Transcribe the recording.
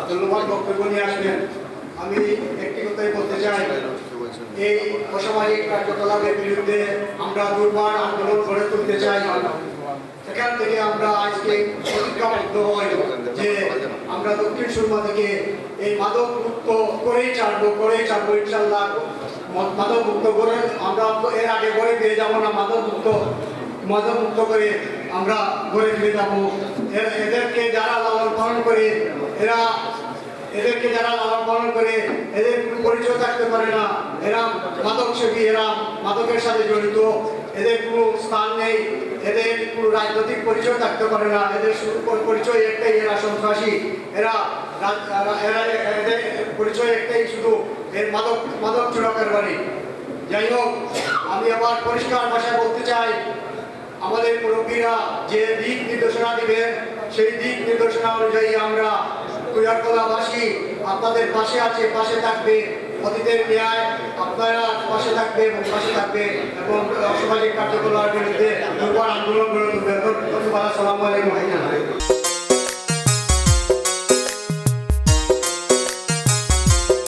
ধন্যবাদ বক্তব্য নিয়ে আসবেন। আমি একটি কথাই বলতে চাই, এই অসামাজিক কার্যকলাপের বিরুদ্ধে আমরা দুর্বার আন্দোলন গড়ে তুলতে চাই। সেখান থেকে আমরা আজকে প্রতিজ্ঞাবদ্ধ হই যে আমরা দক্ষিণ সুরমা থেকে এই মাদক মুক্ত করেই ছাড়বো ইনশাল্লাহ। মাদক মুক্ত করে আমরা এর আগে গড়ে ফিরে যাবো না, মাদক মুক্ত করে আমরা গড়ে ফিরে যাবো। এদেরকে যারা লালন পালন করে এদের কোনো পরিচয় থাকতে পারে না, এরা মাদক সেবী, এরা মাদকের সাথে জড়িত, এদের কোনো স্থান নেই, এদের কোনো রাজনৈতিক পরিচয় থাকতে পারে না, এদের পরিচয় একটাই, এরা সন্ত্রাসী, এদের পরিচয় একটাই, শুধু এর মাদক চোরাকের বাড়ি। যাই হোক, আমি আবার পরিষ্কার ভাষায় বলতে চাই, আমাদের মুরব্বীরা যে দিক নির্দেশনা দিবেন সেই দিক নির্দেশনা অনুযায়ী আমরা কুইয়ারতলাবাসী আপনাদের পাশে আছে, পাশে থাকবে, অতীতের ন্যায় আপনারা পাশে থাকবে এবং অসামাজিক কার্যকলাপের বিরুদ্ধে দুর্বার আন্দোলন গড়ে তুলবে। ধন্যবাদ। আসসালামু আলাইকুম।